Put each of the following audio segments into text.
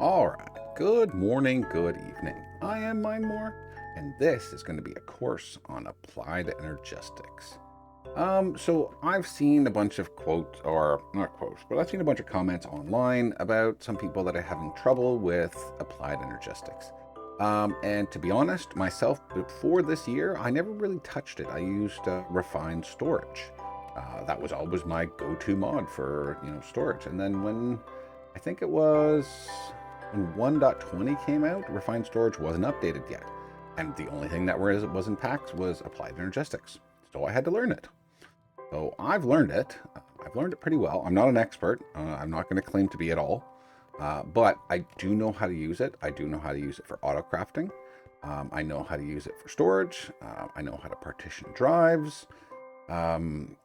All right. Good morning, good evening. I am Mindmore, and this is going to be a course on applied energistics. So I've seen a bunch of quotes, or not quotes, but I've seen a bunch of comments online about some people that are having trouble with applied energistics. And to be honest, myself, before this year, I never really touched it. I used refined storage. That was always my go-to mod for storage. And then when I think it was when 1.20 came out, refined storage wasn't updated yet. And the only thing that was in packs was applied energistics. So I had to learn it. So I've learned it. I've learned it pretty well. I'm not an expert. I'm not going to claim to be at all. But I do know how to use it. I do know how to use it for auto crafting. I know how to use it for storage. I know how to partition drives. And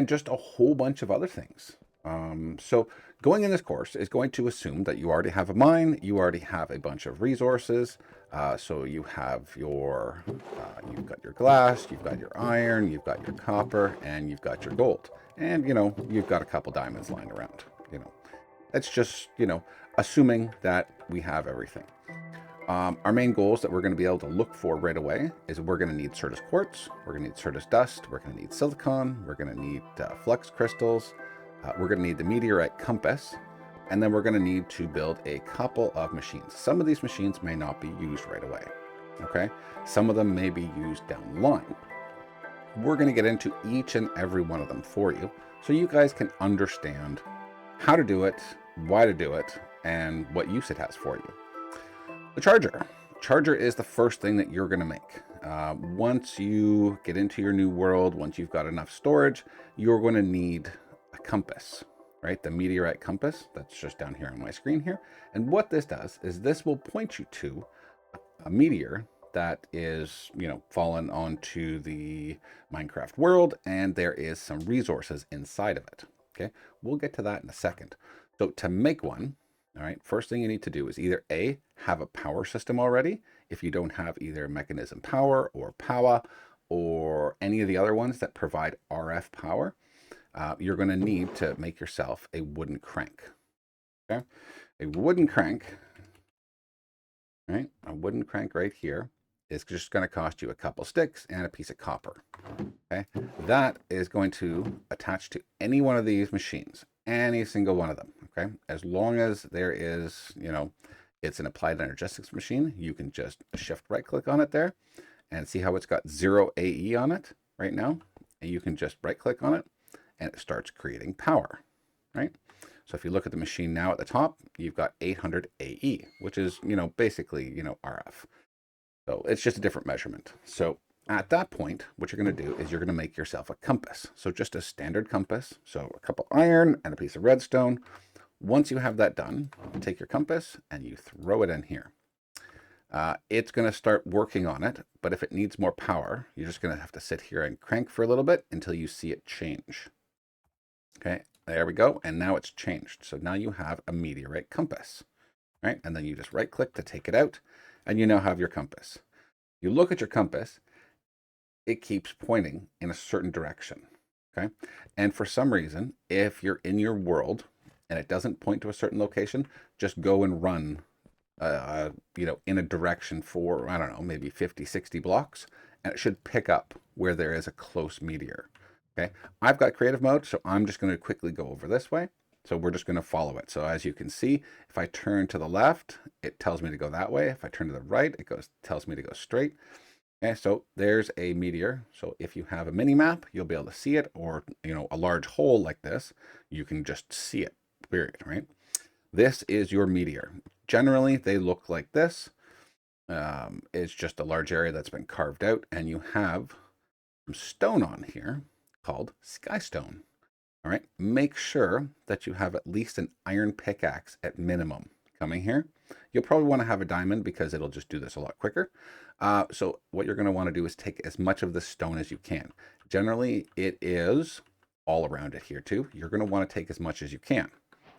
just a whole bunch of other things. So going in this course is going to assume that you already have a mine, you already have a bunch of resources. So you have you've got your glass, you've got your iron, you've got your copper, and you've got your gold. And, you've got a couple diamonds lying around. That's just, assuming that we have everything. Our main goals that we're going to be able to look for right away is we're going to need Certus quartz, we're going to need Certus dust, we're going to need silicon, we're going to need flux crystals, we're going to need the meteorite compass, and then we're going to need to build a couple of machines. Some of these machines may not be used right away, okay? Some of them may be used down the line. We're going to get into each and every one of them for you so you guys can understand how to do it, why to do it, and what use it has for you. The charger. Charger is the first thing that you're going to make. Once you get into your new world, once you've got enough storage, you're going to need a compass, right? The meteorite compass that's just down here on my screen here. And what this does is this will point you to a meteor that is, fallen onto the Minecraft world, and there is some resources inside of it. Okay, we'll get to that in a second. So to make one, all right, first thing you need to do is either A, have a power system already. If you don't have either mechanism power or power or any of the other ones that provide RF power, you're going to need to make yourself a wooden crank. Okay, a wooden crank, right? A wooden crank right here is just going to cost you a couple sticks and a piece of copper. Okay, that is going to attach to any one of these machines, any single one of them. Okay, as long as there is, it's an applied energistics machine, you can just shift right click on it there and see how it's got 0 AE on it right now. And you can just right click on it and it starts creating power, right? So if you look at the machine now at the top, you've got 800 AE, which is, basically, RF. So it's just a different measurement. So at that point, what you're going to do is you're going to make yourself a compass. So just a standard compass. So a couple iron and a piece of redstone. Once you have that done, you take your compass and you throw it in here. It's going to start working on it, but if it needs more power, you're just going to have to sit here and crank for a little bit until you see it change. Okay, there we go. And now it's changed. So now you have a meteorite compass, right? And then you just right click to take it out and you now have your compass. You look at your compass, it keeps pointing in a certain direction, okay? And for some reason, if you're in your world and it doesn't point to a certain location, just go and run, in a direction for, I don't know, maybe 50, 60 blocks, and it should pick up where there is a close meteor, okay? I've got creative mode, so I'm just going to quickly go over this way. So we're just going to follow it. So as you can see, if I turn to the left, it tells me to go that way. If I turn to the right, it tells me to go straight. Okay, so there's a meteor. So if you have a mini map, you'll be able to see it, or a large hole like this, you can just see it, period, right? This is your meteor. Generally, they look like this. It's just a large area that's been carved out, and you have some stone on here called skystone. All right, make sure that you have at least an iron pickaxe at minimum coming here. You'll probably want to have a diamond because it'll just do this a lot quicker. So what you're going to want to do is take as much of the stone as you can. Generally, it is all around it here too. You're going to want to take as much as you can,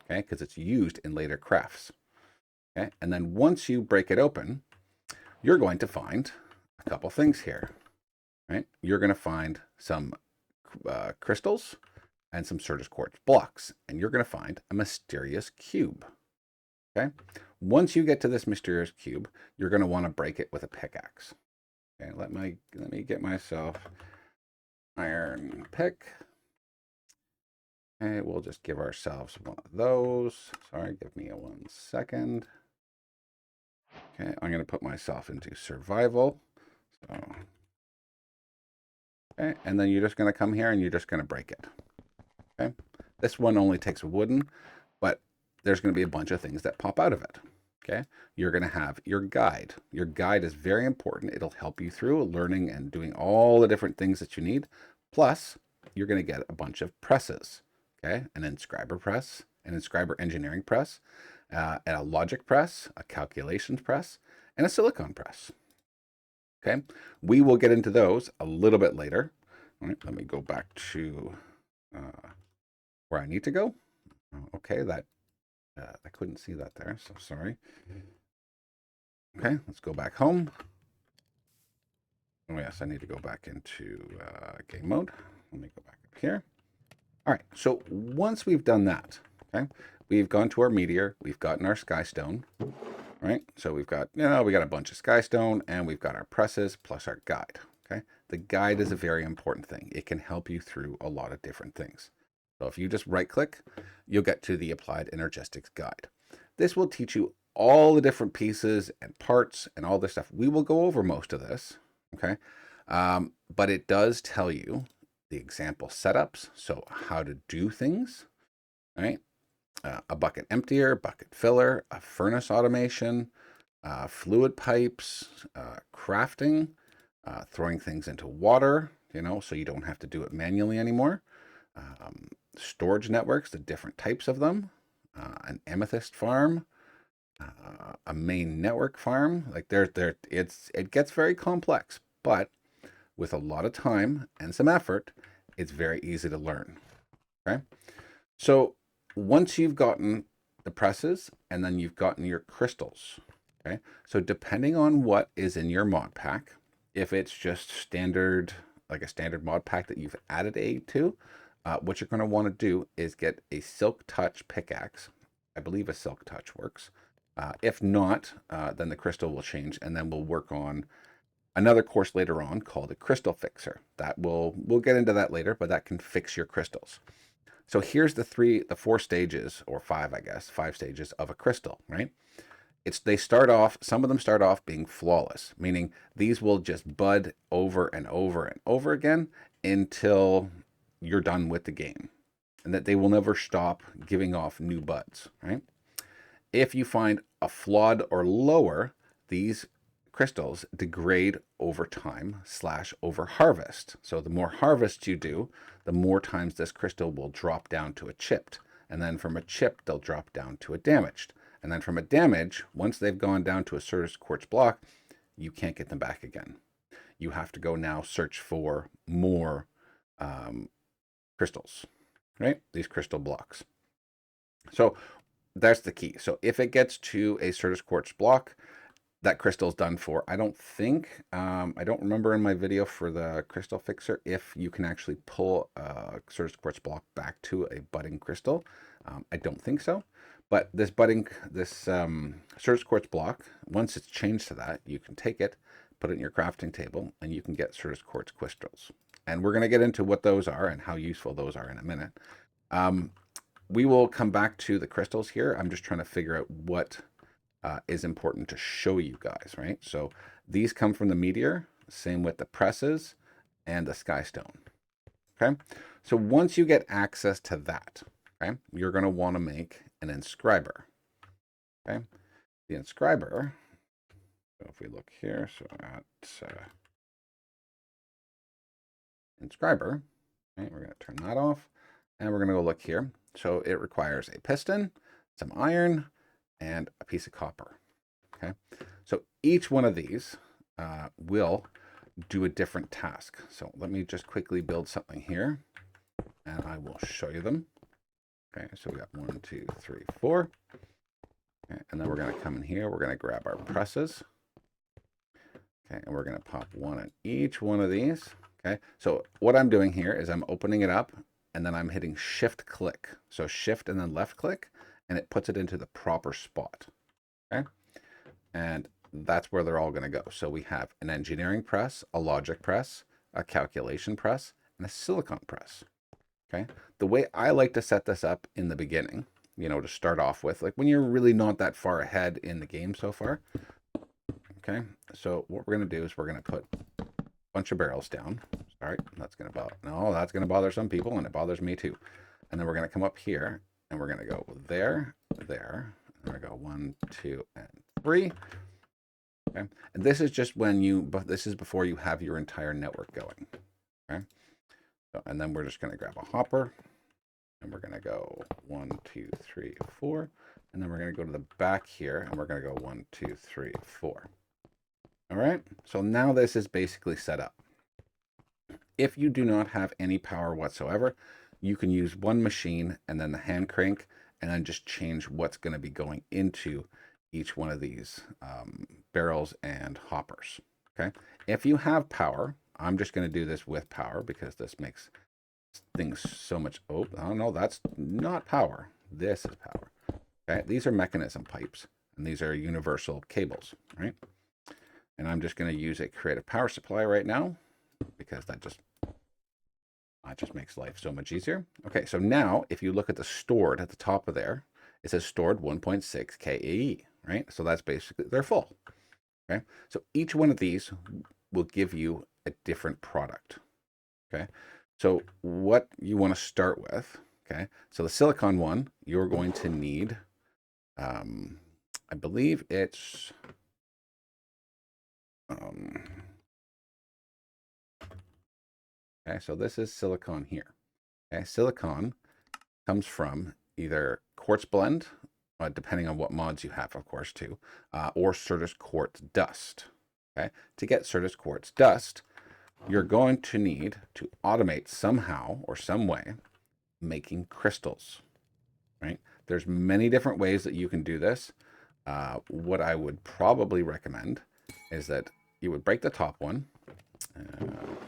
okay, because it's used in later crafts. Okay, and then once you break it open, you're going to find a couple things here, right? You're going to find some crystals and some Certus quartz blocks, and you're going to find a mysterious cube. Okay, Once you get to this mysterious cube, you're going to want to break it with a pickaxe. Okay, let me get myself iron pick. Okay, we'll just give ourselves one of those. Sorry, give me 1 second. Okay, I'm going to put myself into survival. So, okay, and then you're just going to come here and you're just going to break it. Okay, this one only takes wooden, but there's going to be a bunch of things that pop out of it. Okay, you're going to have your guide. Your guide is very important. It'll help you through learning and doing all the different things that you need. Plus, you're going to get a bunch of presses. Okay, an inscriber press, an inscriber engineering press, and a logic press, a calculations press, and a silicon press. Okay, we will get into those a little bit later. All right, let me go back to where I need to go. Okay, that I couldn't see that there, so sorry. Okay, let's go back home. Oh yes, I need to go back into game mode. Let me go back up here. All right, so once we've done that, okay, we've gone to our meteor, we've gotten our skystone, right? So we've got, we got a bunch of skystone and we've got our presses plus our guide, okay? The guide is a very important thing. It can help you through a lot of different things. So if you just right click, you'll get to the Applied Energistics guide. This will teach you all the different pieces and parts and all this stuff. We will go over most of this, okay? But it does tell you the example setups, so how to do things, right? A bucket emptier, bucket filler, a furnace automation, fluid pipes, crafting, throwing things into water, so you don't have to do it manually anymore. Storage networks, the different types of them, an amethyst farm, a main network farm. Like it gets very complex, but with a lot of time and some effort, it's very easy to learn. Okay, so once you've gotten the presses and then you've gotten your crystals, okay, so depending on what is in your mod pack, if it's just standard, like a standard mod pack that you've added aid to, what you're going to want to do is get a Silk Touch pickaxe. I believe a Silk Touch works. If not, then the crystal will change, and then we'll work on another course later on called a crystal fixer. That we'll get into that later, but that can fix your crystals. So here's the 4 stages, or 5, I guess, 5 stages of a crystal, right? They start off, some of them start off being flawless, meaning these will just bud over and over and over again until you're done with the game, and that they will never stop giving off new buds, right? If you find a flawed or lower, these crystals degrade over time / over harvest. So the more harvest you do, the more times this crystal will drop down to a chipped. And then from a chipped, they'll drop down to a damaged. And then from a damage, once they've gone down to a Certus quartz block, you can't get them back again. You have to go now search for more crystals, right? These crystal blocks. So that's the key. So if it gets to a Certus quartz block, that crystal's done for. I don't think, I don't remember in my video for the crystal fixer if you can actually pull a Certus quartz block back to a budding crystal. I don't think so. But this Certus quartz block, once it's changed to that, you can take it, put it in your crafting table, and you can get Certus quartz crystals. And we're going to get into what those are and how useful those are in a minute. We will come back to the crystals here. I'm just trying to figure out what is important to show you guys, right? So these come from the meteor, same with the presses and the skystone. Okay, so once you get access to that, okay, you're going to want to make an inscriber. Okay, the inscriber, so if we look here, so at inscriber, okay, we're going to turn that off, and we're going to go look here. So it requires a piston, some iron, and a piece of copper. Okay, so each one of these will do a different task. So let me just quickly build something here, and I will show you them. Okay, so we got 1, 2, 3, 4. Okay, and then we're going to come in here. We're going to grab our presses. Okay, and we're going to pop one in each one of these. Okay, so what I'm doing here is I'm opening it up, and then I'm hitting shift click. So shift and then left click, and it puts it into the proper spot. Okay. And that's where they're all going to go. So we have an engineering press, a logic press, a calculation press, and a silicon press. Okay. The way I like to set this up in the beginning, to start off with, like when you're really not that far ahead in the game so far. Okay. So what we're going to do is we're going to put a bunch of barrels down. Sorry, that's going to bother some people, and it bothers me too. And then we're going to come up here and we're going to go there, there. And we're going to go 1, 2, and 3. Okay. And this is just but this is before you have your entire network going. Okay. So, and then we're just going to grab a hopper and we're going to go 1, 2, 3, 4. And then we're going to go to the back here and we're going to go 1, 2, 3, 4. All right. So now this is basically set up. If you do not have any power whatsoever, you can use one machine and then the hand crank and then just change what's going to be going into each one of these barrels and hoppers. Okay. If you have power, I'm just going to do this with power because this makes things so much. Oh no, that's not power. This is power. Okay. These are mechanism pipes and these are universal cables, right? And I'm just going to use a creative power supply right now because that just makes life so much easier. Okay, so now if you look at the stored at the top of there, it says stored 1.6 KAE, right? So that's basically, they're full. Okay, so each one of these will give you a different product. Okay, so what you want to start with, okay, so the silicon one, you're going to need, I believe it's, okay, so this is silicon here. Okay, silicon comes from either quartz blend, depending on what mods you have, of course, too, or Certus quartz dust. Okay, to get Certus quartz dust, you're going to need to automate somehow or some way making crystals. Right? There's many different ways that you can do this. What I would probably recommend is that you would break the top one.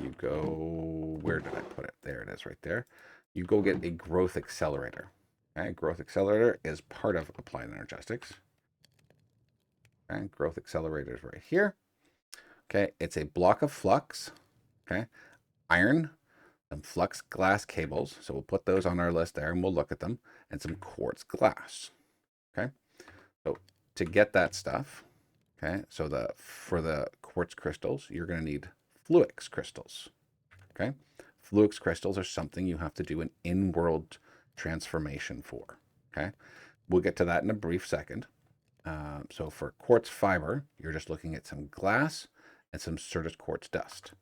You go, where did I put it? There it is right there. You go get a growth accelerator. Okay, growth accelerator is part of Applied Energistics. Okay, growth accelerator is right here. Okay, it's a block of flux. Okay, iron, some flux glass cables. So we'll put those on our list there and we'll look at them, and some quartz glass. Okay, so to get that stuff, okay, so for the quartz crystals, you're going to need Fluix crystals. Okay, Fluix crystals are something you have to do an in-world transformation for. Okay, we'll get to that in a brief second. So for quartz fiber, you're just looking at some glass and some Certus quartz dust.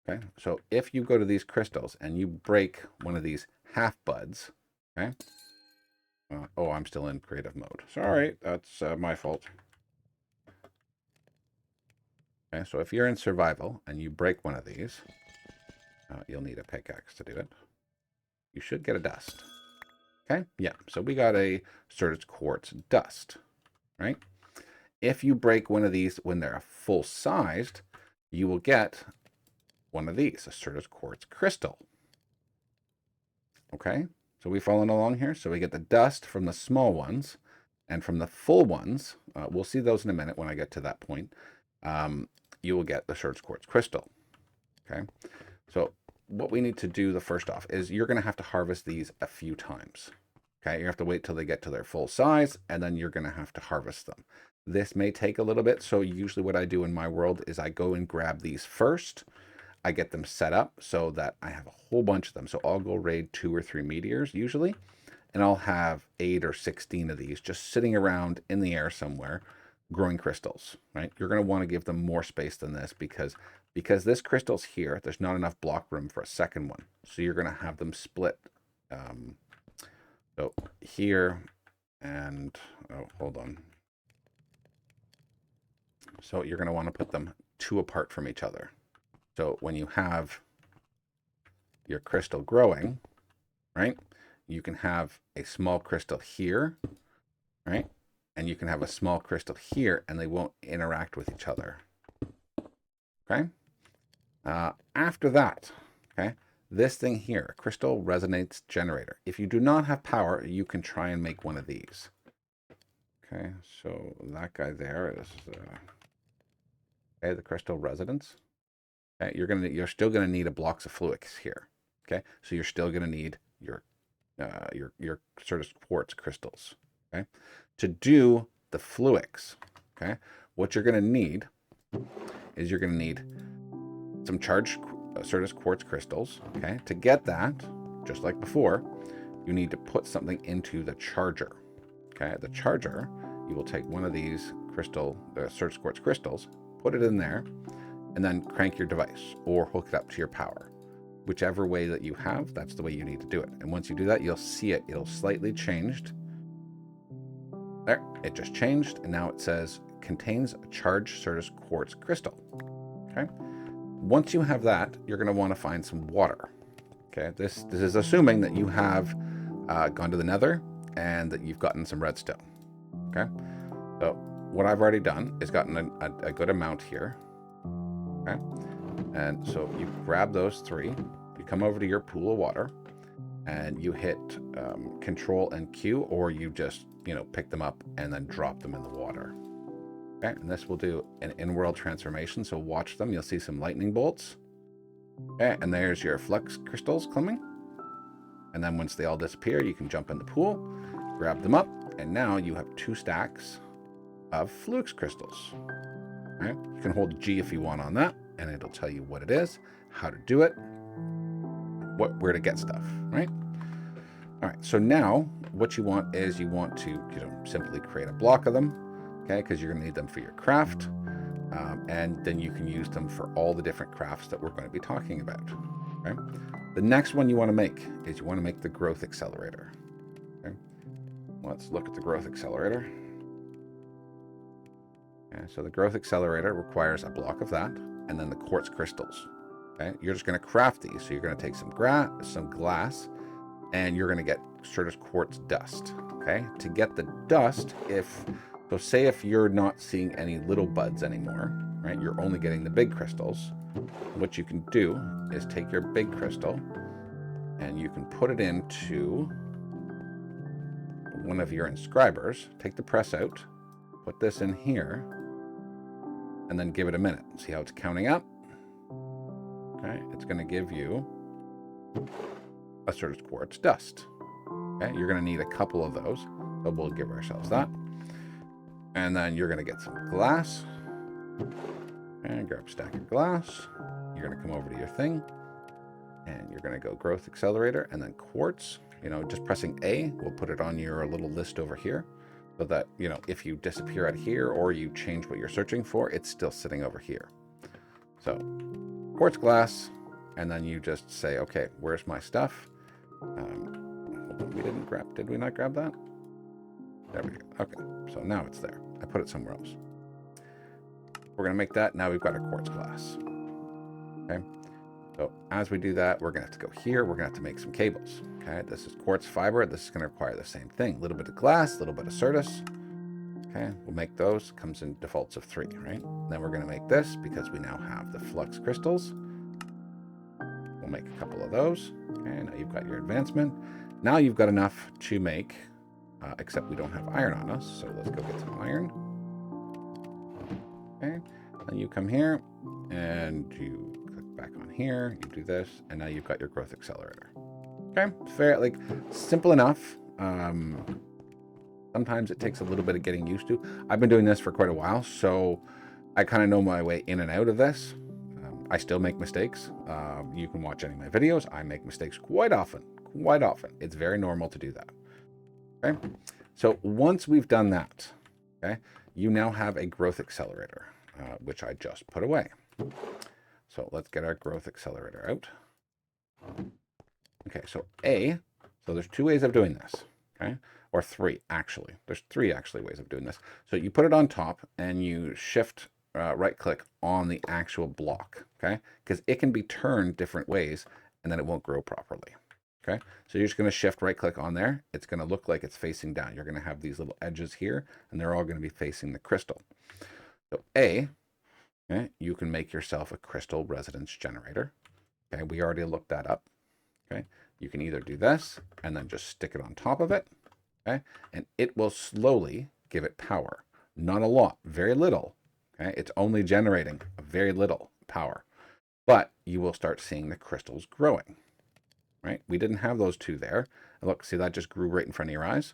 Okay, so if you go to these crystals and you break one of these half buds, okay. Oh, I'm still in creative mode. Sorry, that's my fault. Okay, so if you're in survival and you break one of these, you'll need a pickaxe to do it. You should get a dust. Okay, yeah, so we got a Certus quartz dust, right? If you break one of these when they're full-sized, you will get one of these, a Certus quartz crystal. Okay, so we following along here? So we get the dust from the small ones, and from the full ones, we'll see those in a minute when I get to that point, you will get the Certus quartz crystal. Okay, so what we need to do the first off is you're going to have to harvest these a few times. Okay, you have to wait till they get to their full size, and then you're going to have to harvest them. This may take a little bit, so usually what I do in my world is I go and grab these first. I get them set up so that I have a whole bunch of them. So I'll go raid 2 or 3 meteors usually, and I'll have 8 or 16 of these just sitting around in the air somewhere growing crystals, right? You're going to want to give them more space than this because this crystal's here, there's not enough block room for a second one. So you're going to have them split. So here and, oh, hold on. So you're going to want to put them 2 apart from each other. So when you have your crystal growing, right, you can have a small crystal here, right, and you can have a small crystal here, and they won't interact with each other. Okay. After that, okay, this thing here, a crystal resonance generator. If you do not have power, you can try and make one of these. Okay, so that guy there is okay, the crystal residence. Okay, you're still gonna need a blocks of fluix here. Okay, so you're still gonna need your sort of quartz crystals. Okay, to do the fluix. Okay, what you're gonna need is you're gonna need some charged Certus quartz crystals. Okay, to get that, just like before, you need to put something into the charger. Okay, the charger, you will take one of these Certus quartz crystals, put it in there, and then crank your device or hook it up to your power. Whichever way that you have, that's the way you need to do it. And once you do that, you'll see it. It'll slightly changed. There, it just changed, and now it says contains a charged Certus quartz crystal. Okay. Once you have that, you're going to want to find some water. Okay, this is assuming that you have gone to the nether and that you've gotten some redstone. Okay, so what I've already done is gotten a good amount here. Okay, and so you grab those three, you come over to your pool of water, and you hit Control and Q, or you just pick them up and then drop them in the water. Okay, and this will do an in-world transformation, so watch them. You'll see some lightning bolts. Okay, and there's your flux crystals coming. And then once they all disappear, you can jump in the pool, grab them up, and now you have 2 stacks of flux crystals. Okay, you can hold G if you want on that, and it'll tell you what it is, how to do it, where to get stuff, right? All right, so now what you want is you want to simply create a block of them. Okay, because you're going to need them for your craft, and then you can use them for all the different crafts that we're going to be talking about. Okay, the next one you want to make is you want to make the growth accelerator. Okay, let's look at the growth accelerator. Okay, so the growth accelerator requires a block of that, and then the quartz crystals. Okay, you're just going to craft these. So you're going to take some glass, and you're going to get Certus quartz dust. Okay, to get the dust, so say if you're not seeing any little buds anymore, right? You're only getting the big crystals. What you can do is take your big crystal and you can put it into one of your inscribers, take the press out, put this in here, and then give it a minute. See how it's counting up? Okay, it's going to give you a Certus quartz dust. Okay, you're going to need a couple of those, but we'll give ourselves that. And then you're going to get some glass. And grab a stack of glass. You're going to come over to your thing. And you're going to go growth accelerator and then quartz. Just pressing A will put it on your little list over here. So that, if you disappear out here or you change what you're searching for, it's still sitting over here. So quartz glass. And then you just say, okay, where's my stuff? Did we not grab that? There we go. Okay, so now it's there. I put it somewhere else. We're going to make that. Now we've got our quartz glass. Okay, so as we do that, we're going to have to go here. We're going to have to make some cables. Okay, this is quartz fiber. This is going to require the same thing. A little bit of glass, a little bit of Certus. Okay, we'll make those. Comes in defaults of 3, right? Then we're going to make this because we now have the flux crystals. We'll make a couple of those. Okay, now you've got your advancement. Now you've got enough to make... except we don't have iron on us, so let's go get some iron. Okay, then you come here, and you click back on here, you do this, and now you've got your growth accelerator. Okay, fair, simple enough. Sometimes it takes a little bit of getting used to. I've been doing this for quite a while, so I kind of know my way in and out of this. I still make mistakes. You can watch any of my videos. I make mistakes quite often. It's very normal to do that. Okay, so once we've done that, okay, you now have a growth accelerator, which I just put away. So let's get our growth accelerator out. Okay, so there's 2 ways of doing this, okay, or 3 actually. There's 3 actually ways of doing this. So you put it on top and you shift right click on the actual block, okay, because it can be turned different ways and then it won't grow properly. Okay, so you're just going to shift right click on there. It's going to look like it's facing down. You're going to have these little edges here, and they're all going to be facing the crystal. So okay, you can make yourself a crystal residence generator. Okay, we already looked that up. Okay, you can either do this and then just stick it on top of it. Okay, and it will slowly give it power. Not a lot, very little. Okay, it's only generating very little power, but you will start seeing the crystals growing. Right? We didn't have those two there. And look, see that just grew right in front of your eyes.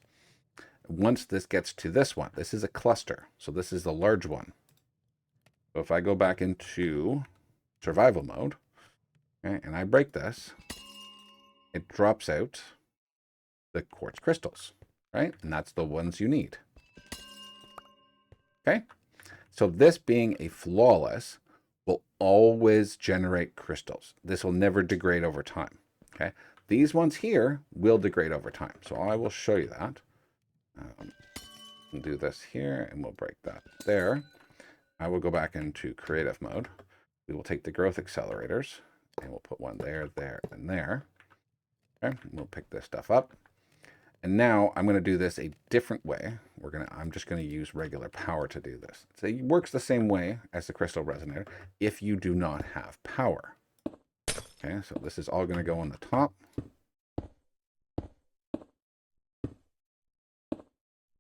Once this gets to this one, this is a cluster, so this is the large one. So if I go back into survival mode, okay, and I break this, it drops out the quartz crystals, right? And that's the ones you need. Okay, so this being a flawless will always generate crystals. This will never degrade over time. Okay, these ones here will degrade over time. So I will show you that. We'll do this here and we'll break that there. I will go back into creative mode. We will take the growth accelerators and we'll put one there, there, and there. Okay, and we'll pick this stuff up. And now I'm going to do this a different way. I'm just going to use regular power to do this. So it works the same way as the crystal resonator if you do not have power. Okay, so this is all going to go on the top.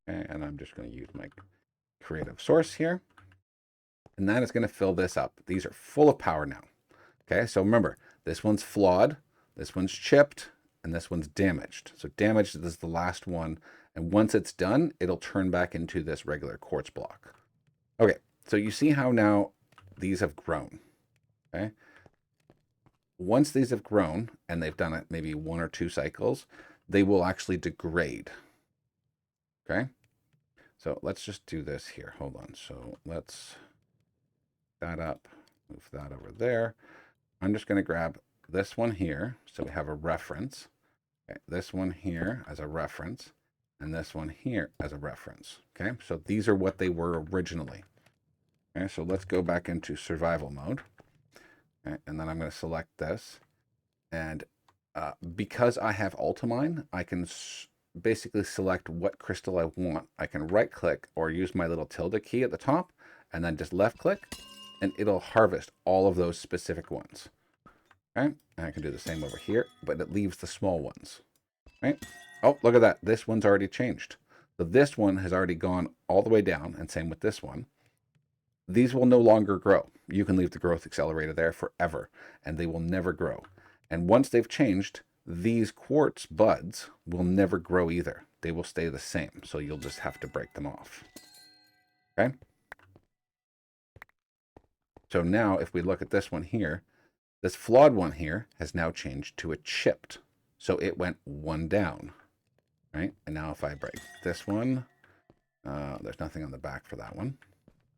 Okay, and I'm just going to use my creative source here. And that is going to fill this up. These are full of power now. Okay, so remember, this one's flawed, this one's chipped, and this one's damaged. So damaged is the last one. And once it's done, it'll turn back into this regular quartz block. Okay, so you see how now these have grown. Okay. Once these have grown, and they've done it maybe 1 or 2 cycles, they will actually degrade. Okay. So let's just do this here. Hold on. So let's that up, move that over there. I'm just going to grab this one here so we have a reference. Okay, this one here as a reference, and this one here as a reference. Okay, so these are what they were originally. Okay, so let's go back into survival mode. Okay, and then I'm going to select this. And because I have Ultimine, I can basically select what crystal I want. I can right click or use my little tilde key at the top and then just left click and it'll harvest all of those specific ones. Okay, and I can do the same over here, but it leaves the small ones. Right? Oh, look at that. This one's already changed. So this one has already gone all the way down, and same with this one. These will no longer grow. You can leave the growth accelerator there forever, and they will never grow. And once they've changed, these quartz buds will never grow either. They will stay the same, so you'll just have to break them off. Okay? So now, if we look at this one here, this flawed one here has now changed to a chipped. So it went 1 down, right? And now if I break this one, there's nothing on the back for that one.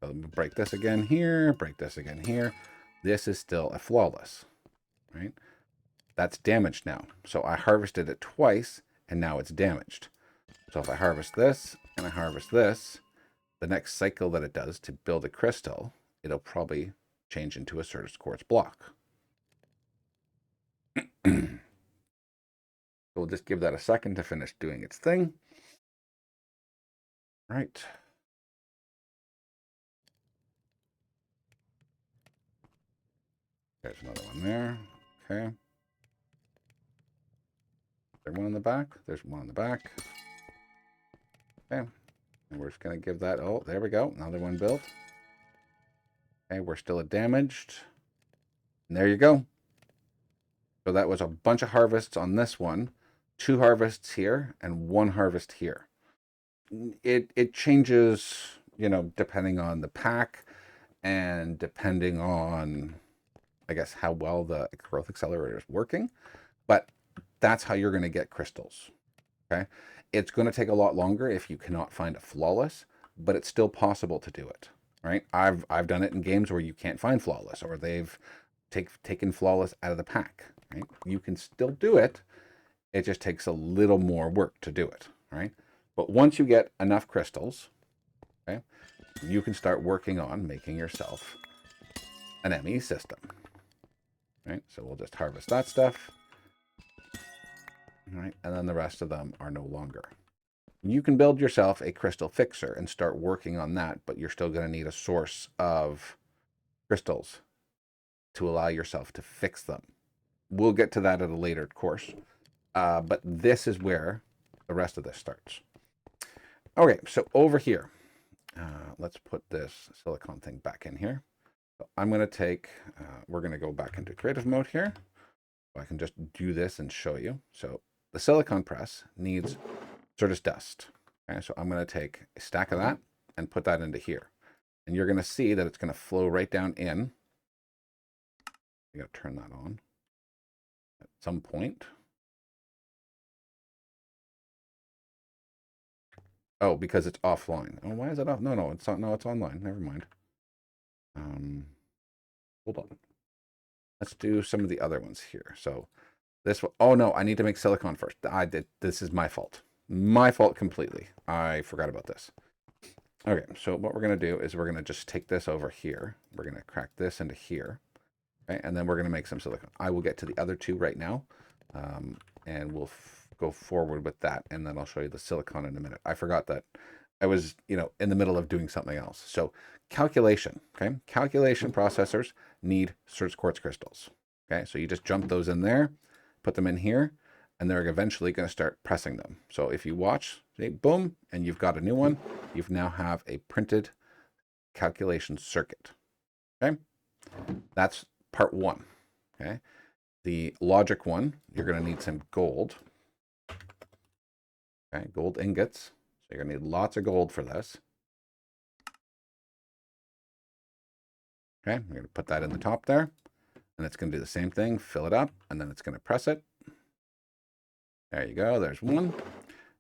So break this again here, break this again here. This is still a flawless, right? That's damaged now. So I harvested it twice, and now it's damaged. So if I harvest this, and I harvest this, the next cycle that it does to build a crystal, it'll probably change into a Certus quartz block. We'll just give that a second to finish doing its thing. Right. There's another one there. Okay. There's one in the back. There's one in the back. Okay. And we're just going to give that, oh, there we go. Another one built. Okay, we're still at damaged. And there you go. So that was a bunch of harvests on this one. 2 harvests here and 1 harvest here. It changes, you know, depending on the pack and depending on, I guess, how well the growth accelerator is working. But that's how you're going to get crystals. Okay. It's going to take a lot longer if you cannot find a flawless, but it's still possible to do it. Right. I've done it in games where you can't find flawless, or they've taken flawless out of the pack. Right. You can still do it. It just takes a little more work to do it, right? But once you get enough crystals, okay, you can start working on making yourself an ME system, right? So we'll just harvest that stuff, right? And then the rest of them are no longer. You can build yourself a crystal fixer and start working on that, but you're still going to need a source of crystals to allow yourself to fix them. We'll get to that at a later course. But this is where the rest of this starts. Okay, so over here, let's put this silicon thing back in here. So I'm going to take, we're going to go back into creative mode here. So I can just do this and show you. So the silicon press needs Certus dust. Okay, so I'm going to take a stack of that and put that into here. And you're going to see that it's going to flow right down in. You got to turn that on at some point. Oh, because it's offline. Oh, why is it off? No, it's not. No, it's online. Never mind. Hold on. Let's do some of the other ones here. So this one, oh no, I need to make silicon first. I did. This is my fault. My fault completely. I forgot about this. Okay, so what we're going to do is we're going to just take this over here. We're going to crack this into here. Okay, and then we're going to make some silicon. I will get to the other two right now, and we'll go forward with that, and then I'll show you the silicon in a minute. I forgot that I was, in the middle of doing something else. So calculation, okay? Calculation processors need Certus quartz crystals, okay? So you just jump those in there, put them in here, and they're eventually going to start pressing them. So if you watch, see, boom, and you've got a new one, you now have a printed calculation circuit, okay? That's part one, okay? The logic one, you're going to need some gold, okay? Gold ingots. So you're going to need lots of gold for this. Okay, I'm going to put that in the top there, and it's going to do the same thing, fill it up, and then it's going to press it. There you go, there's one.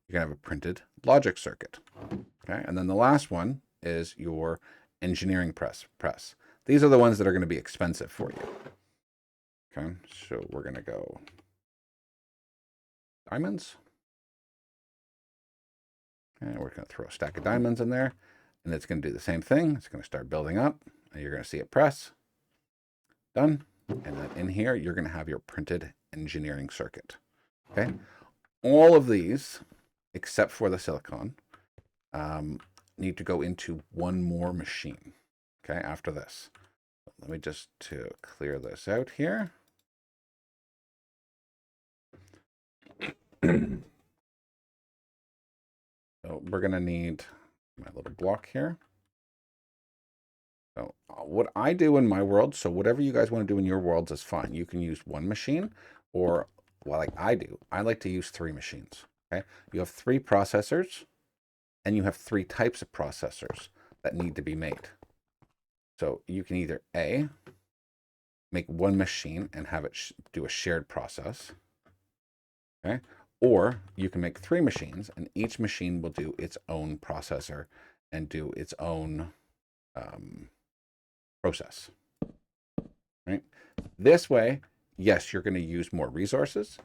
You're going to have a printed logic circuit. Okay, and then the last one is your engineering press. These are the ones that are going to be expensive for you. Okay, so we're going to go diamonds. And we're going to throw a stack of diamonds in there, and it's going to do the same thing. It's going to start building up, and you're going to see it press. Done. And then in here, you're going to have your printed engineering circuit. Okay. All of these, except for the silicon, need to go into one more machine. Okay. After this, let me just to clear this out here. So we're going to need my little block here. So what I do in my world, so whatever you guys want to do in your worlds is fine. You can use one machine, or well, like I do, I like to use 3 machines. Okay. You have 3 processors, and you have 3 types of processors that need to be made. So you can either A, make one machine and have it do a shared process. Okay. Or you can make 3 machines, and each machine will do its own processor and do its own process. Right. This way, yes, you're going to use more resources,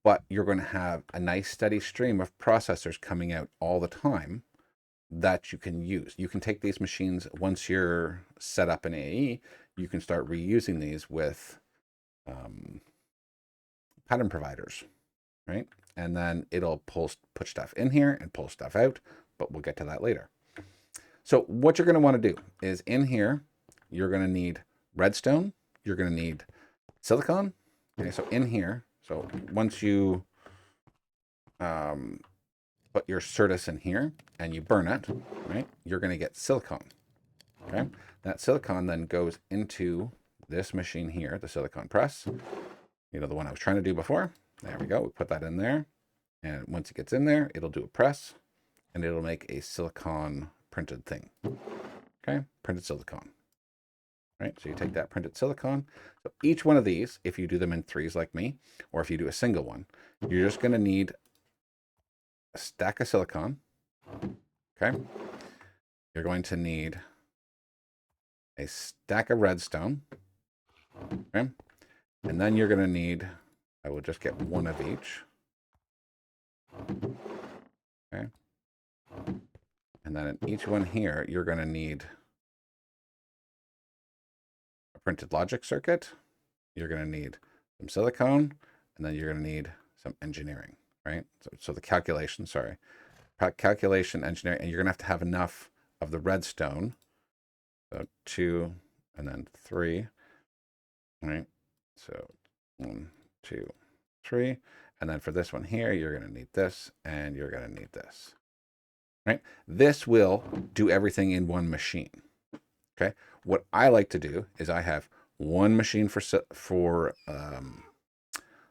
but you're going to have a nice steady stream of processors coming out all the time that you can use. You can take these machines, once you're set up in AE, you can start reusing these with pattern providers, right? And then it'll put stuff in here and pull stuff out, but we'll get to that later. So what you're going to want to do is in here, you're going to need redstone, you're going to need silicon. Okay, so in here, so once you put your Certus in here and you burn it, right, you're going to get silicon. Okay, that silicon then goes into this machine here, the silicon press, the one I was trying to do before. There we go. We put that in there, and once it gets in there, it'll do a press, and it'll make a silicon printed thing. Okay, printed silicon. Right, so you take that printed silicon. So each one of these, if you do them in 3s like me, or if you do a single one, you're just going to need a stack of silicon. Okay, you're going to need a stack of redstone. Okay, and then you're going to need, I will just get one of each. Okay, and then in each one here, you're going to need a printed logic circuit. You're going to need some silicon, and then you're going to need some engineering, right? So the calculation, calculation, engineering, and you're going to have enough of the redstone. So 2, and then 3, right? So 1, 2, 3. And then for this one here, you're going to need this, and you're going to need this. right? This will do everything in one machine. Okay. What I like to do is I have one machine for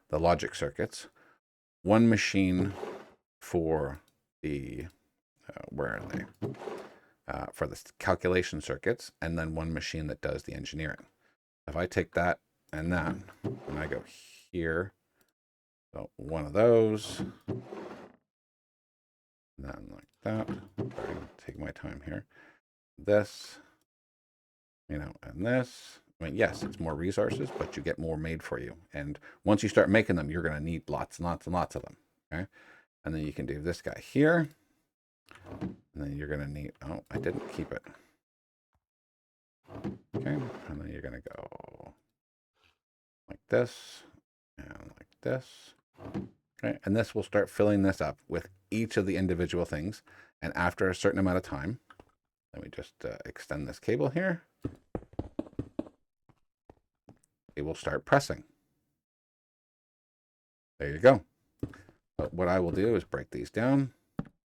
the logic circuits, one machine for the where are they? For the calculation circuits, and then one machine that does the engineering. If I take that and that, and I go here, so one of those, and then like that. Sorry, take my time here. This, and this. I mean, yes, it's more resources, but you get more made for you. And once you start making them, you're going to need lots and lots and lots of them. Okay. And then you can do this guy here. And then you're going to need, oh, I didn't keep it. Okay. And then you're going to go like this and like this. Okay. And this will start filling this up with each of the individual things. And after a certain amount of time, let me just extend this cable here. It will start pressing. There you go. But what I will do is break these down,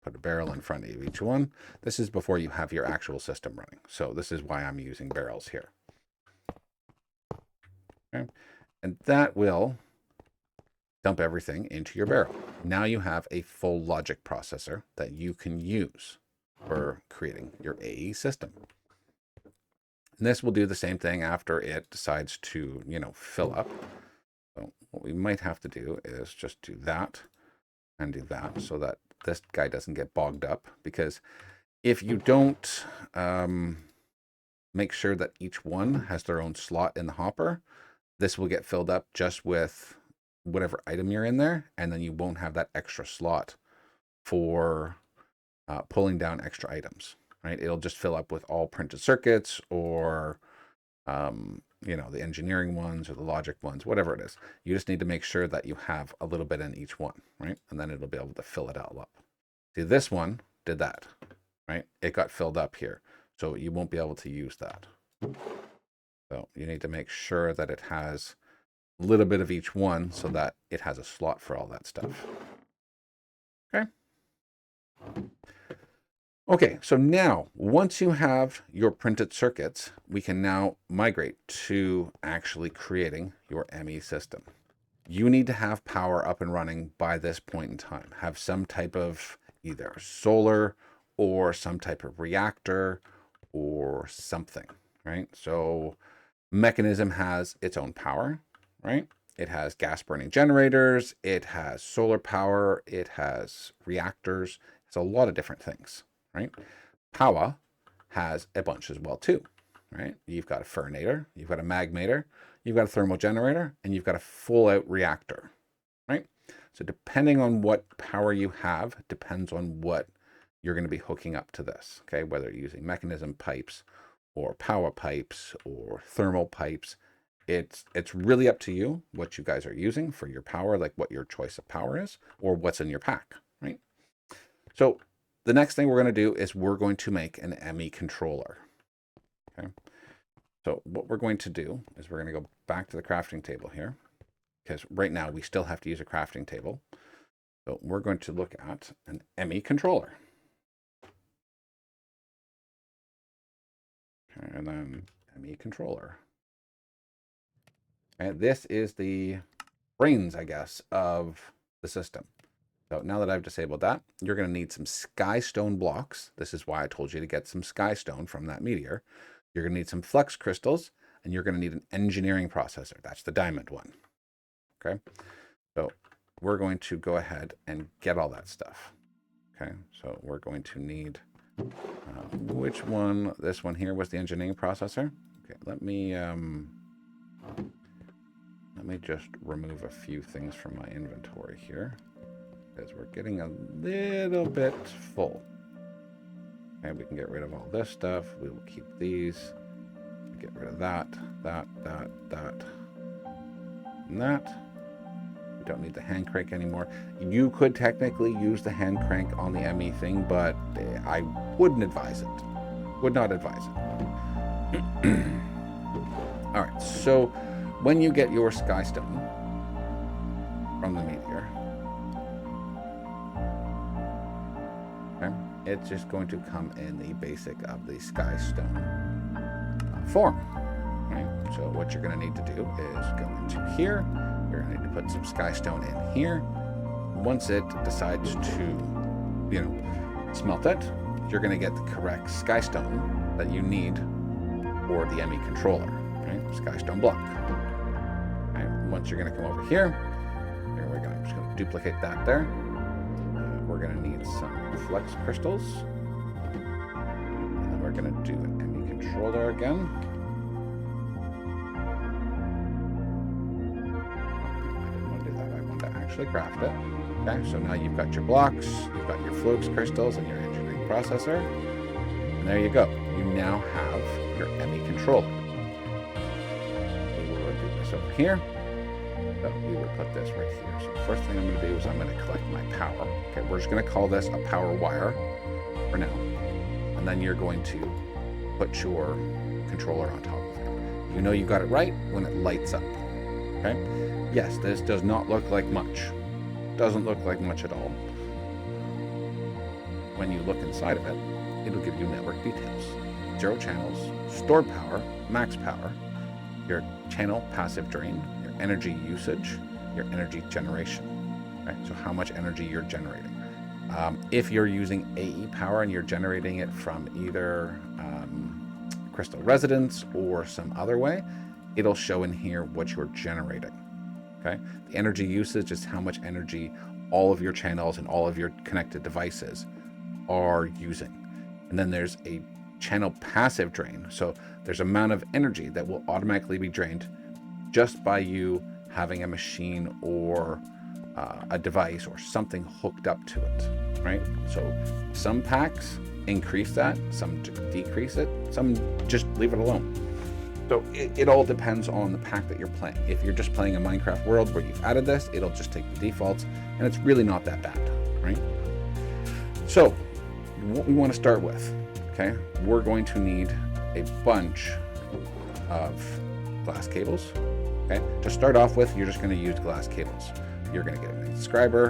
put a barrel in front of each one. This is before you have your actual system running. So this is why I'm using barrels here. Okay. And that will dump everything into your barrel. Now you have a full logic processor that you can use for creating your AE system. And this will do the same thing after it decides to, fill up. So what we might have to do is just do that and do that so that this guy doesn't get bogged up. Because if you don't make sure that each one has their own slot in the hopper, this will get filled up just with whatever item you're in there, and then you won't have that extra slot for pulling down extra items, right? It'll just fill up with all printed circuits or, the engineering ones or the logic ones, whatever it is. You just need to make sure that you have a little bit in each one, right? And then it'll be able to fill it all up. See, this one did that, right? It got filled up here, so you won't be able to use that. So you need to make sure that it has a little bit of each one so that it has a slot for all that stuff. Okay. Okay, so now once you have your printed circuits, we can now migrate to actually creating your ME system. You need to have power up and running by this point in time. Have some type of either solar or some type of reactor or something, right? So Mechanism has its own power, right? It has gas burning generators, it has solar power, it has reactors. It's a lot of different things, right? Power has a bunch as well too, right? You've got a furnator, you've got a magmator, you've got a thermal generator, and you've got a full out reactor, right? So depending on what power you have, depends on what you're going to be hooking up to this, okay? Whether you're using mechanism pipes or power pipes or thermal pipes, it's really up to you what you guys are using for your power, like what your choice of power is or what's in your pack, right? So the next thing we're going to do is we're going to make an ME controller. Okay. So what we're going to do is we're going to go back to the crafting table here, because right now we still have to use a crafting table. So we're going to look at an ME controller. Okay, and then ME controller. And this is the brains, I guess, of the system. So now that I've disabled that, you're going to need some skystone blocks. This is why I told you to get some skystone from that meteor. You're going to need some flex crystals, and you're going to need an engineering processor. That's the diamond one. Okay. So we're going to go ahead and get all that stuff. Okay. So we're going to need, which one? This one here was the engineering processor. Okay. Let me just remove a few things from my inventory here, because we're getting a little bit full. Okay, we can get rid of all this stuff. We will keep these. Get rid of that, that, and that. We don't need the hand crank anymore. You could technically use the hand crank on the ME thing, but I wouldn't advise it. Would not advise it. All right, so when you get your skystone from the meteor, okay, it's just going to come in the basic of the sky stone form. Right? So what you're going to need to do is go into here. You're going to need to put some sky stone in here. Once it decides to, smelt it, you're going to get the correct sky stone that you need for the ME controller. Right? Sky stone block. Right? Once you're going to come over here, there we go. I'm just going to duplicate that there. We're going to need some flex crystals. And then we're going to do an ME controller again. Actually craft it. Okay, so now you've got your blocks, you've got your flux crystals and your engineering processor, and there you go. You now have your ME controller. We will do this over here. So we will put this right here. So the first thing I'm going to do is I'm going to collect my power. Okay, we're just going to call this a power wire for now, and then you're going to put your controller on top of it. You know you got it right when it lights up. Okay. Yes, this does not look like much. Doesn't look like much at all. When you look inside of it, it'll give you network details. 0 channels, stored power, max power, your channel passive drain, your energy usage, your energy generation. Right? So how much energy you're generating. If you're using AE power and you're generating it from either crystal residence or some other way, it'll show in here what you're generating. Okay. The energy usage is how much energy all of your channels and all of your connected devices are using. And then there's a channel passive drain. So there's amount of energy that will automatically be drained just by you having a machine or a device or something hooked up to it, right? So some packs increase that, some decrease it, some just leave it alone. So it all depends on the pack that you're playing. If you're just playing a Minecraft world where you've added this, it'll just take the defaults, and it's really not that bad, right? So what we want to start with, okay, we're going to need a bunch of glass cables. Okay, to start off with, you're just going to use glass cables. You're going to get a subscriber,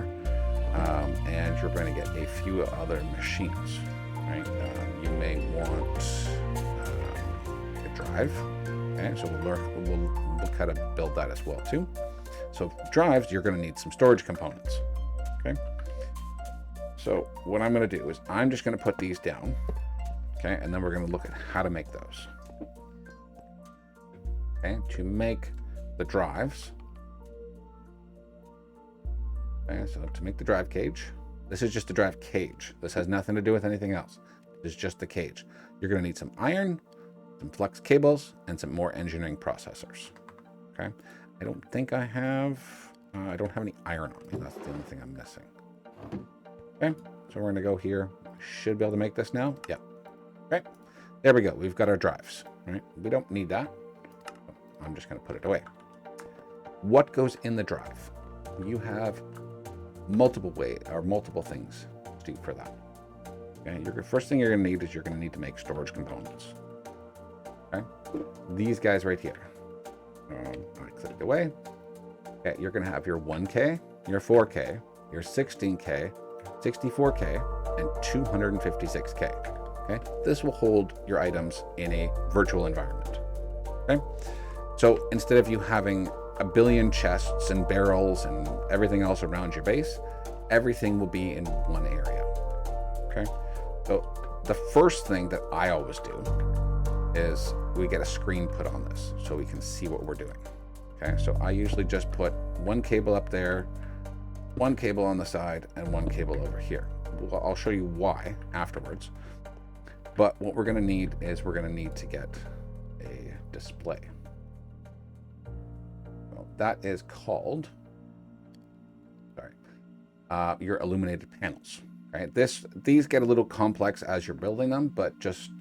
and you're going to get a few other machines, right? You may want a drive. Okay, so we'll look how to build that as well too. So drives, you're going to need some storage components. Okay. So what I'm going to do is I'm just going to put these down. Okay, and then we're going to look at how to make those. Okay, to make the drives. Okay, so to make the drive cage, this is just a drive cage. This has nothing to do with anything else. This is just the cage. You're going to need some iron, some flex cables, and some more engineering processors. Okay, I don't think I have any iron on me. That's the only thing I'm missing. Okay, so we're going to go here. Should be able to make this now. Yeah. Okay, there we go. We've got our drives. Right, we don't need that. I'm just going to put it away. What goes in the drive? You have multiple things to do for that. Okay, your first thing you're going to need is you're going to need to make storage components. Okay, these guys right here. I click it away. Okay, you're going to have your 1K, your 4K, your 16K, 64K, and 256K. Okay, this will hold your items in a virtual environment. Okay, so instead of you having a billion chests and barrels and everything else around your base, everything will be in one area. Okay, so the first thing that I always do is we get a screen put on this so we can see what we're doing. Okay, so I usually just put one cable up there, one cable on the side, and one cable over here. Well, I'll show you why afterwards. But what we're going to need is we're going to need to get a display. Well, that is called, your illuminated panels. Right? These get a little complex as you're building them, but just,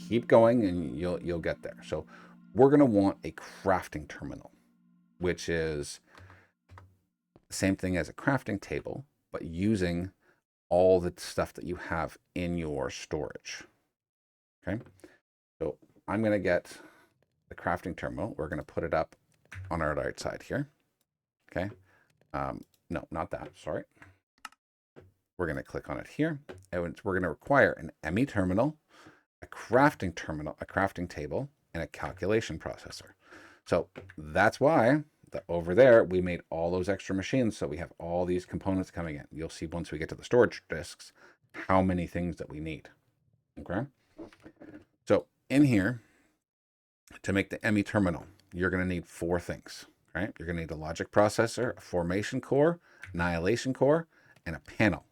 keep going and you'll get there. So we're going to want a crafting terminal, which is the same thing as a crafting table, but using all the stuff that you have in your storage. Okay, so I'm going to get the crafting terminal. We're going to put it up on our right side here. Okay, no, not that, sorry. We're going to click on it here, and we're going to require an ME terminal, a crafting terminal, a crafting table, and a calculation processor. So that's why over there we made all those extra machines. So we have all these components coming in. You'll see once we get to the storage disks how many things that we need. Okay. So in here, to make the ME terminal, you're going to need 4 things. Right? You're going to need a logic processor, a formation core, annihilation core, and a panel.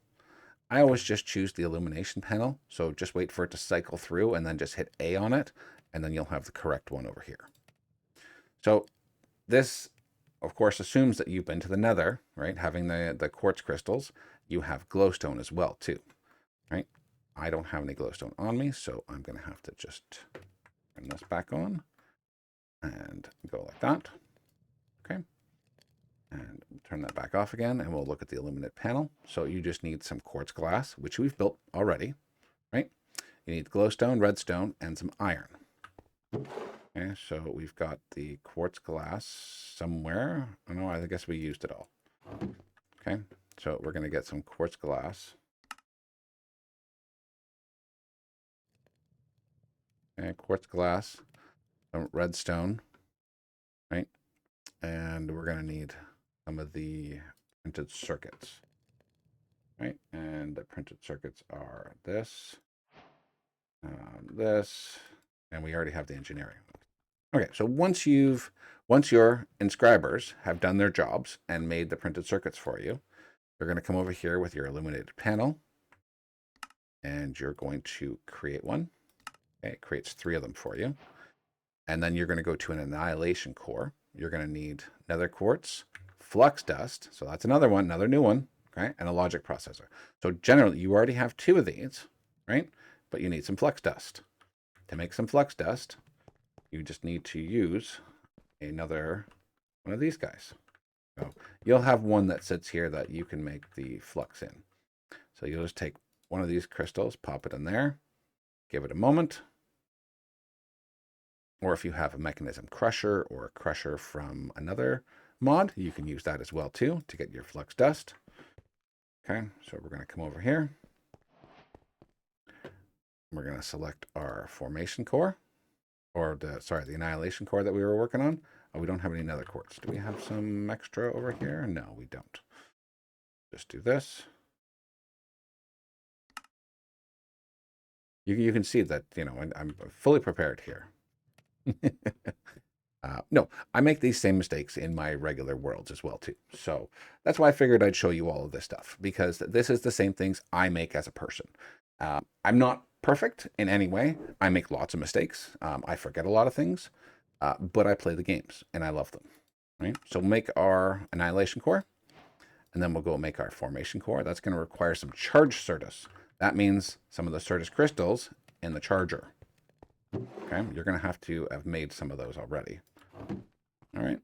I always just choose the illumination panel. So just wait for it to cycle through and then just hit A on it. And then you'll have the correct one over here. So this, of course, assumes that you've been to the nether, right? Having the quartz crystals, you have glowstone as well, too, right? I don't have any glowstone on me, so I'm going to have to just turn this back on and go like that. Okay. And turn that back off again, and we'll look at the illuminate panel. So you just need some quartz glass, which we've built already, right? You need glowstone, redstone, and some iron. Okay, so we've got the quartz glass somewhere. Oh, no, I guess we used it all. Okay, so we're going to get some quartz glass. Okay, quartz glass, some redstone, right? And we're going to need some of the printed circuits, right? And the printed circuits are this, this, and we already have the engineering. Okay, so once your inscribers have done their jobs and made the printed circuits for you, you're going to come over here with your illuminated panel, and you're going to create one. Okay, it creates 3 of them for you. And then you're going to go to an annihilation core. You're going to need nether quartz, flux dust, so that's another one, another new one, okay, and a logic processor. So generally, you already have 2 of these, right? But you need some flux dust. To make some flux dust, you just need to use another one of these guys. So you'll have one that sits here that you can make the flux in. So you'll just take one of these crystals, pop it in there, give it a moment. Or if you have a mechanism crusher or a crusher from another mod, you can use that as well too to get your flux dust. Okay, so we're going to come over here. We're going to select our formation core, or the annihilation core that we were working on. Oh, we don't have any nether quartz. Do we have some extra over here? No, we don't. Just do this. You can see that, you know, I'm fully prepared here. No, I make these same mistakes in my regular worlds as well too. So that's why I figured I'd show you all of this stuff, because this is the same things I make as a person. I'm not perfect in any way. I make lots of mistakes. I forget a lot of things, but I play the games and I love them. Right. So we'll make our annihilation core, and then we'll go make our formation core. That's going to require some charge certus. That means some of the certus crystals in the charger. Okay, you're going to have made some of those already. All right,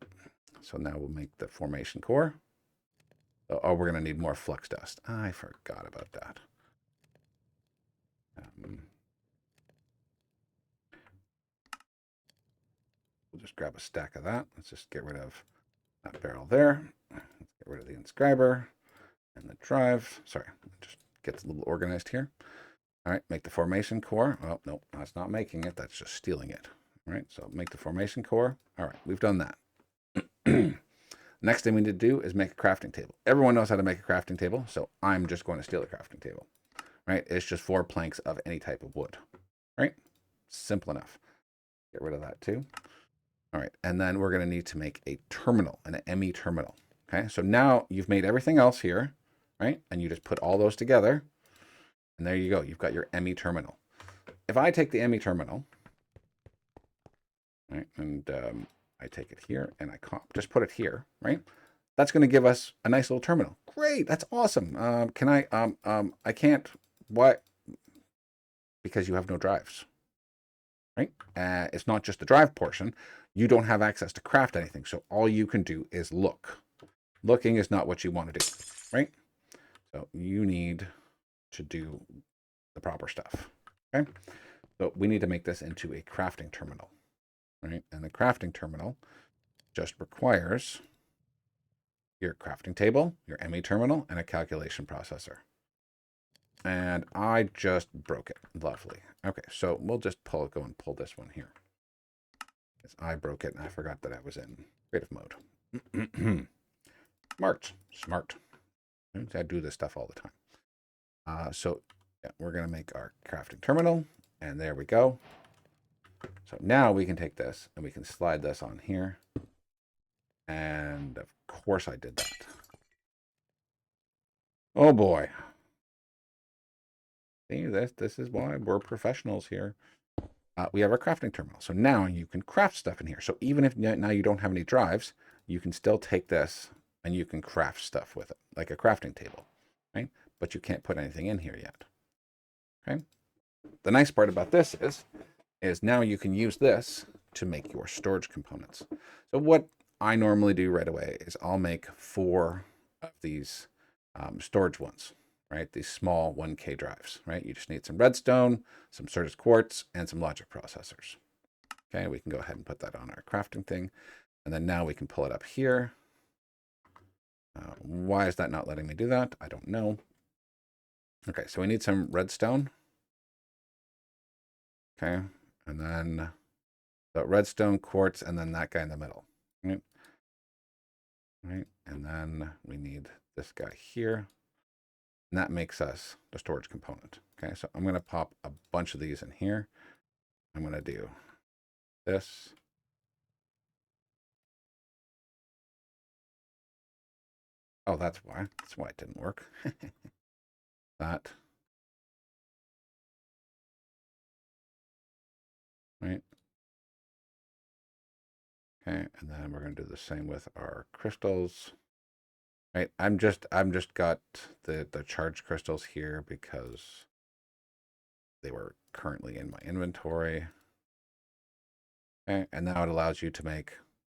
so now we'll make the formation core. Oh, we're going to need more flux dust. I forgot about that. We'll just grab a stack of that. Let's just get rid of that barrel there. Let's get rid of the inscriber and the drive. Sorry, just get a little organized here. All right, make the formation core. Oh, no, that's not making it. That's just stealing it. All right, so make the formation core. All right, we've done that. Next thing we need to do is make a crafting table. Everyone knows how to make a crafting table, so I'm just going to steal a crafting table. Right, it's just 4 planks of any type of wood. Right, simple enough. Get rid of that too. All right, and then we're going to need to make a terminal, an ME terminal. Okay, so now you've made everything else here, right? And you just put all those together, and there you go. You've got your ME terminal. If I take the ME terminal, right, and I take it here, and I just put it here, right? That's going to give us a nice little terminal. Great, that's awesome. Can I? I can't. Why? Because you have no drives, right? It's not just the drive portion. You don't have access to craft anything, so all you can do is look. Looking is not what you want to do, right? So you need to do the proper stuff, okay? So we need to make this into a crafting terminal, right? And the crafting terminal just requires your crafting table, your ME terminal, and a calculation processor. And I just broke it. Lovely. Okay, so we'll just go and pull this one here. Because I broke it and I forgot that I was in creative mode. Smart. I do this stuff all the time. So yeah, we're going to make our crafting terminal. And there we go. So now we can take this and we can slide this on here. And of course I did that. Oh boy. See, this is why we're professionals here. We have our crafting terminal. So now you can craft stuff in here. So even if now you don't have any drives, you can still take this and you can craft stuff with it, like a crafting table, right? But you can't put anything in here yet, okay? The nice part about this is now you can use this to make your storage components. So what I normally do right away is I'll make 4 of these storage ones, right? These small 1K drives, right? You just need some redstone, some Certus quartz, and some logic processors. Okay, we can go ahead and put that on our crafting thing. And then now we can pull it up here. Why is that not letting me do that? I don't know. Okay, so we need some redstone. Okay, and then the redstone, quartz, and then that guy in the middle. Right? Right, and then we need this guy here. And that makes us the storage component. Okay, so I'm going to pop a bunch of these in here. I'm going to do this. Oh, that's why. That's why it didn't work. That. Right. Okay, and then we're going to do the same with our crystals. Right, I'm just got the charged crystals here because they were currently in my inventory. Okay, and now it allows you to make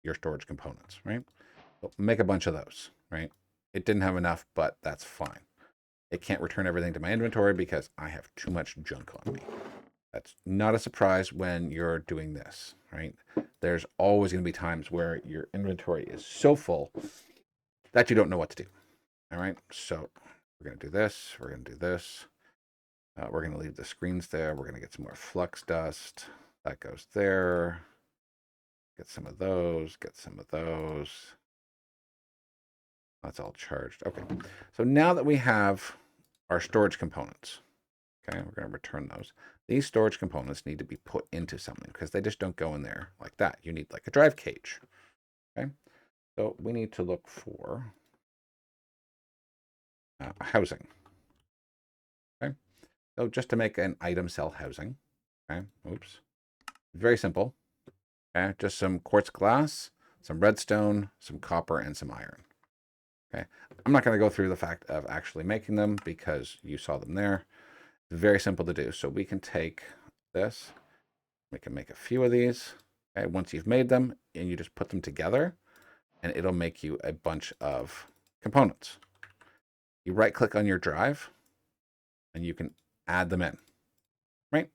your storage components, right? So make a bunch of those, right? It didn't have enough, but that's fine. It can't return everything to my inventory because I have too much junk on me. That's not a surprise when you're doing this, right? There's always going to be times where your inventory is so full that you don't know what to do. All right, so we're going to do this. We're going to do this. We're going to leave the screens there. We're going to get some more flux dust. That goes there. Get some of those. Get some of those. That's all charged. Okay, so now that we have our storage components, okay, we're going to return those. These storage components need to be put into something because they just don't go in there like that. You need like a drive cage. Okay, so we need to look for housing. Okay, so just to make an item cell housing. Okay, oops, very simple. Okay, just some quartz glass, some redstone, some copper, and some iron. Okay, I'm not going to go through the fact of actually making them because you saw them there. It's very simple to do. So we can take this, we can make a few of these. Okay, once you've made them, and you just put them together, and it'll make you a bunch of components. You right click on your drive, and you can add them in, right?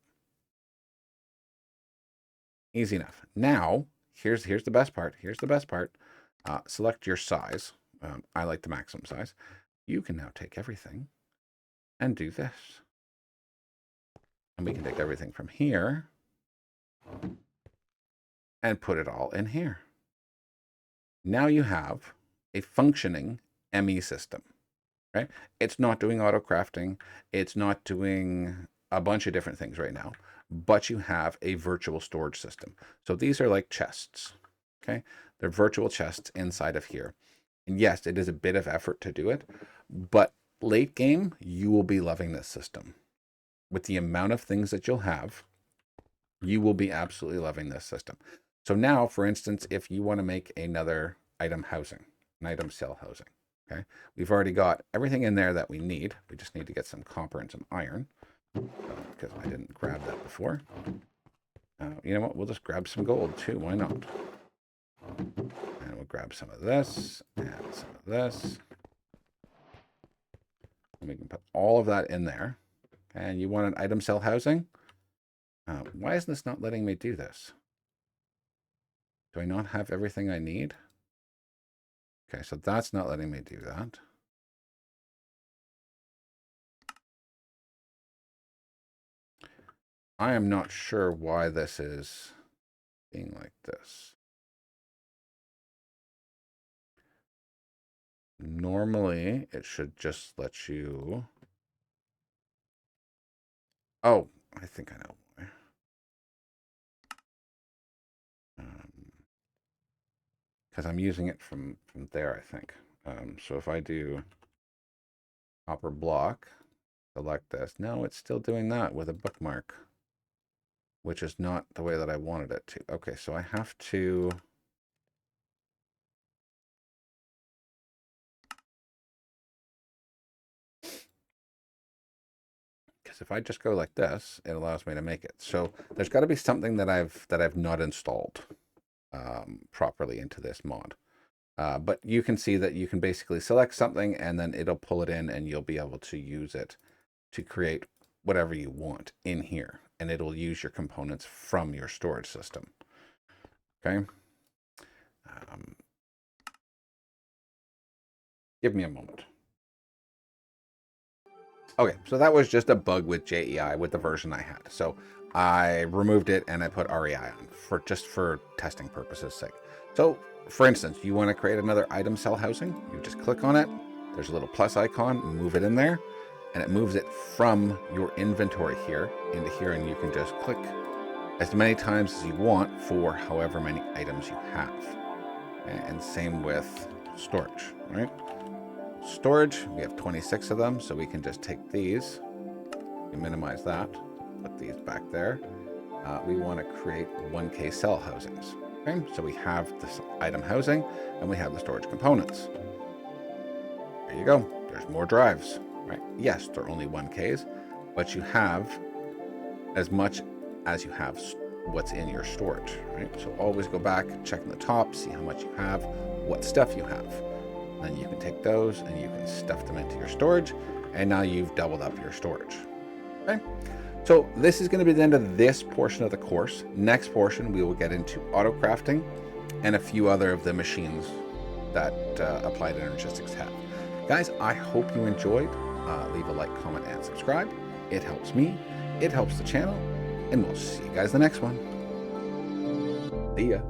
Easy enough. Now, here's the best part. Here's the best part. Select your size. I like the maximum size. You can now take everything and do this. And we can take everything from here and put it all in here. Now you have a functioning ME system, right? It's not doing auto crafting. It's not doing a bunch of different things right now, but you have a virtual storage system. So these are like chests, okay? They're virtual chests inside of here. And yes, it is a bit of effort to do it, but late game, you will be loving this system. With the amount of things that you'll have, you will be absolutely loving this system. So now, for instance, if you want to make another item housing, an item cell housing, okay, we've already got everything in there that we need. We just need to get some copper and some iron because I didn't grab that before. You know what? We'll just grab some gold too. Why not? And we'll grab some of this and some of this. And we can put all of that in there. And you want an item cell housing? Why isn't this not letting me do this? Do I not have everything I need? Okay, so that's not letting me do that. I am not sure why this is being like this. Normally, it should just let you... Oh, I think I know why. Because I'm using it from there, I think. So if I do copper block, select this. No, it's still doing that with a bookmark, which is not the way that I wanted it to. Okay, so I have to... Because if I just go like this, it allows me to make it. So there's got to be something that I've not installed properly into this mod. But you can see that you can basically select something and then it'll pull it in and you'll be able to use it to create whatever you want in here. And it'll use your components from your storage system. Okay. Give me a moment. Okay, so that was just a bug with JEI with the version I had. So I removed it and I put REI on for testing purposes sake. So for instance, you want to create another item cell housing, you just click on it. There's a little plus icon, move it in there, and it moves it from your inventory here into here, and you can just click as many times as you want for however many items you have. And same with storage, right? Storage, we have 26 of them, so we can just take these, we minimize that, put these back there. We want to create 1K cell housings. Okay, so we have this item housing and we have the storage components. There you go. There's more drives, right? Yes, they're only 1Ks, but you have as much as you have what's in your storage, right? So always go back, check in the top, see how much you have, what stuff you have. Then you can take those and you can stuff them into your storage, and now you've doubled up your storage. Okay, so this is going to be the end of this portion of the course. Next portion, we will get into auto crafting and a few other of the machines that Applied Energistics have. Guys, I hope you enjoyed. Leave a like, comment, and subscribe. It helps me, it helps the channel, and we'll see you guys the next one. See ya.